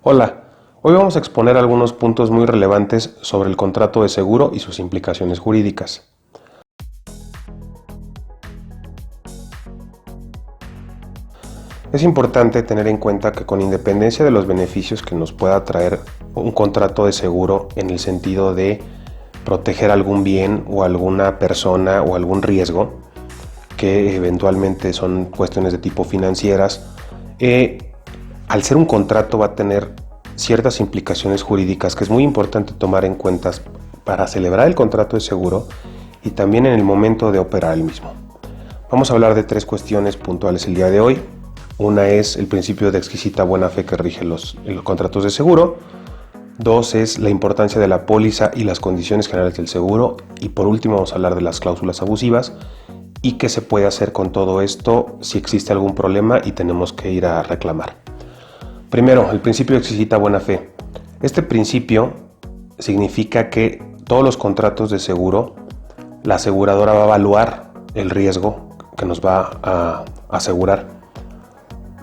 Hola, hoy vamos a exponer algunos puntos muy relevantes sobre el contrato de seguro y sus implicaciones jurídicas. Es importante tener en cuenta que con independencia de los beneficios que nos pueda traer un contrato de seguro en el sentido de proteger algún bien o alguna persona o algún riesgo, que eventualmente son cuestiones de tipo financieras, al ser un contrato va a tener ciertas implicaciones jurídicas que es muy importante tomar en cuenta para celebrar el contrato de seguro y también en el momento de operar el mismo. Vamos a hablar de tres cuestiones puntuales el día de hoy. Una es el principio de exquisita buena fe que rige los contratos de seguro. Dos es la importancia de la póliza y las condiciones generales del seguro. Y por último vamos a hablar de las cláusulas abusivas y qué se puede hacer con todo esto si existe algún problema y tenemos que ir a reclamar. Primero, el principio de exquisita buena fe. Este principio significa que todos los contratos de seguro, la aseguradora va a evaluar el riesgo que nos va a asegurar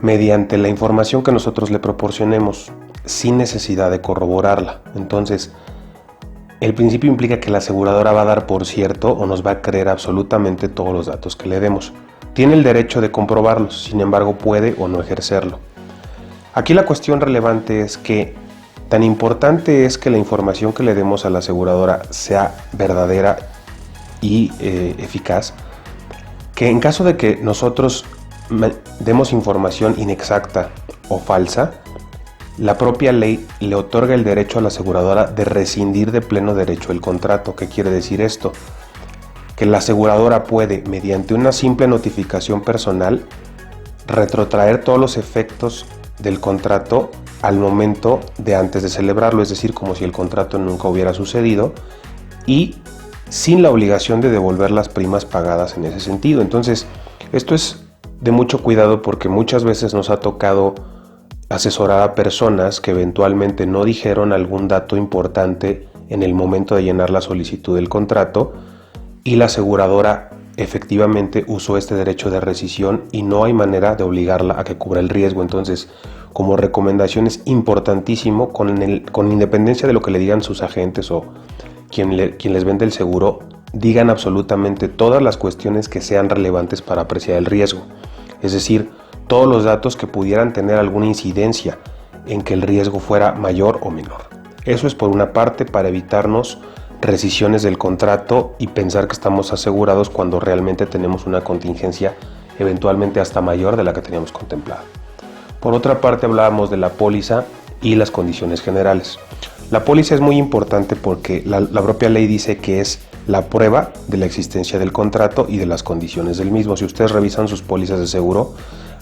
mediante la información que nosotros le proporcionemos, sin necesidad de corroborarla. Entonces, el principio implica que la aseguradora va a dar por cierto o nos va a creer absolutamente todos los datos que le demos. Tiene el derecho de comprobarlos, sin embargo puede o no ejercerlo. Aquí la cuestión relevante es que tan importante es que la información que le demos a la aseguradora sea verdadera y eficaz, que en caso de que nosotros demos información inexacta o falsa, la propia ley le otorga el derecho a la aseguradora de rescindir de pleno derecho el contrato. ¿Qué quiere decir esto? Que la aseguradora puede, mediante una simple notificación personal, retrotraer todos los efectos del contrato al momento de antes de celebrarlo, es decir, como si el contrato nunca hubiera sucedido y sin la obligación de devolver las primas pagadas en ese sentido. Entonces, esto es de mucho cuidado porque muchas veces nos ha tocado asesorar a personas que eventualmente no dijeron algún dato importante en el momento de llenar la solicitud del contrato y la aseguradora efectivamente usó este derecho de rescisión y no hay manera de obligarla a que cubra el riesgo. Entonces, como recomendación es importantísimo, con independencia de lo que le digan sus agentes o quien les vende el seguro, digan absolutamente todas las cuestiones que sean relevantes para apreciar el riesgo. Es decir, todos los datos que pudieran tener alguna incidencia en que el riesgo fuera mayor o menor. Eso es por una parte para evitarnos rescisiones del contrato y pensar que estamos asegurados cuando realmente tenemos una contingencia eventualmente hasta mayor de la que teníamos contemplada. Por otra parte hablábamos de la póliza y las condiciones generales. La póliza es muy importante porque la propia ley dice que es la prueba de la existencia del contrato y de las condiciones del mismo. Si ustedes revisan sus pólizas de seguro,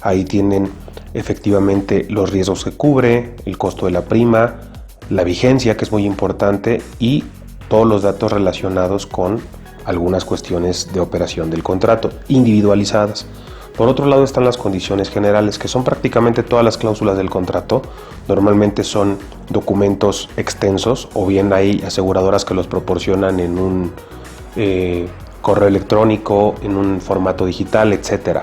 ahí tienen efectivamente los riesgos que cubre, el costo de la prima, la vigencia, que es muy importante, y todos los datos relacionados con algunas cuestiones de operación del contrato, individualizadas. Por otro lado están las condiciones generales, que son prácticamente todas las cláusulas del contrato. Normalmente son documentos extensos o bien hay aseguradoras que los proporcionan en un correo electrónico, en un formato digital, etc.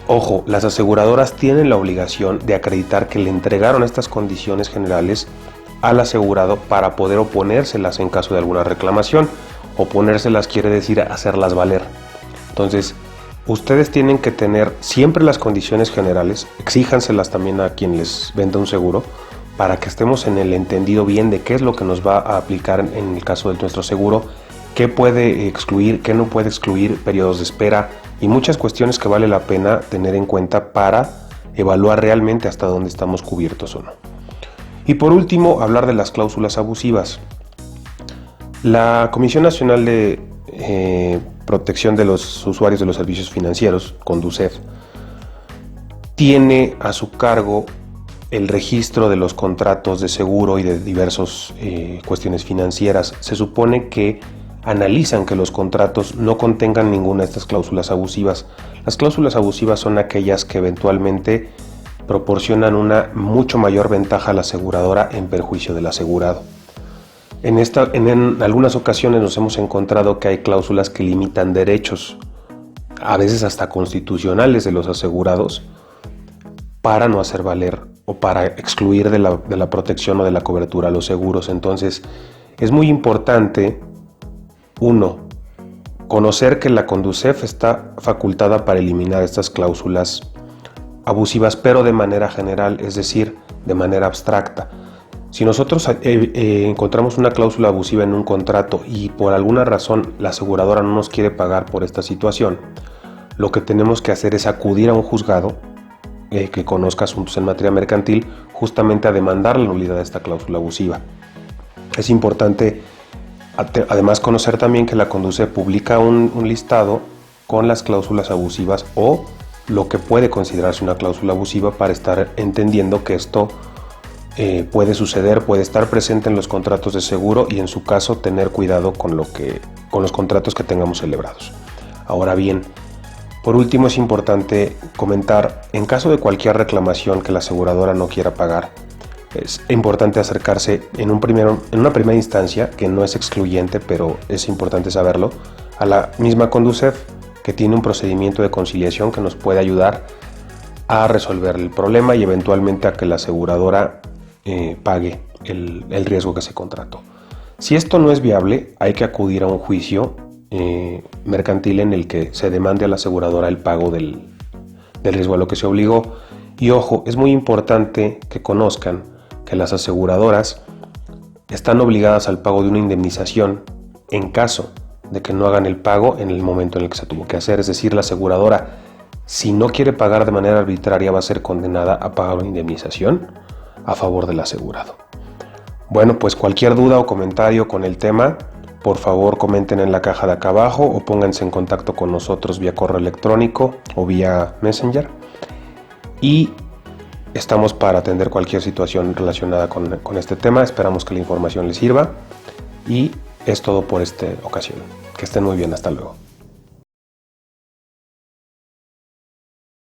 Ojo, las aseguradoras tienen la obligación de acreditar que le entregaron estas condiciones generales al asegurado para poder oponérselas en caso de alguna reclamación. Oponérselas quiere decir hacerlas valer. Entonces, ustedes tienen que tener siempre las condiciones generales, exíjanselas también a quien les venda un seguro, para que estemos en el entendido bien de qué es lo que nos va a aplicar en el caso de nuestro seguro, qué puede excluir, qué no puede excluir, periodos de espera y muchas cuestiones que vale la pena tener en cuenta para evaluar realmente hasta dónde estamos cubiertos o no. Y por último, hablar de las cláusulas abusivas. La Comisión Nacional de Protección de los Usuarios de los Servicios Financieros, CONDUCEF, tiene a su cargo el registro de los contratos de seguro y de diversas cuestiones financieras. Se supone que analizan que los contratos no contengan ninguna de estas cláusulas abusivas. Las cláusulas abusivas son aquellas que eventualmente proporcionan una mucho mayor ventaja a la aseguradora en perjuicio del asegurado. En algunas ocasiones nos hemos encontrado que hay cláusulas que limitan derechos, a veces hasta constitucionales de los asegurados, para no hacer valer o para excluir de la protección o de la cobertura a los seguros. Entonces, es muy importante, uno, conocer que la Conducef está facultada para eliminar estas cláusulas abusivas, pero de manera general, es decir, de manera abstracta. Si nosotros encontramos una cláusula abusiva en un contrato y por alguna razón la aseguradora no nos quiere pagar por esta situación, lo que tenemos que hacer es acudir a un juzgado que conozca asuntos en materia mercantil, justamente a demandar la nulidad de esta cláusula abusiva. Es importante además conocer también que la Conducef publica un listado con las cláusulas abusivas o lo que puede considerarse una cláusula abusiva, para estar entendiendo que esto puede suceder, puede estar presente en los contratos de seguro y en su caso tener cuidado con los contratos que tengamos celebrados. Ahora bien, por último es importante comentar, en caso de cualquier reclamación que la aseguradora no quiera pagar, es importante acercarse en una primera instancia, que no es excluyente, pero es importante saberlo, a la misma Conducef, que tiene un procedimiento de conciliación que nos puede ayudar a resolver el problema y eventualmente a que la aseguradora pague el riesgo que se contrató. Si esto no es viable, hay que acudir a un juicio mercantil en el que se demande a la aseguradora el pago del riesgo a lo que se obligó. Y ojo, es muy importante que conozcan que las aseguradoras están obligadas al pago de una indemnización en caso de que no hagan el pago en el momento en el que se tuvo que hacer. Es decir, la aseguradora, si no quiere pagar de manera arbitraria, va a ser condenada a pagar una indemnización a favor del asegurado. Bueno, pues cualquier duda o comentario con el tema, por favor comenten en la caja de acá abajo o pónganse en contacto con nosotros vía correo electrónico o vía Messenger. Y estamos para atender cualquier situación relacionada con este tema. Esperamos que la información les sirva y es todo por esta ocasión. Que estén muy bien, hasta luego.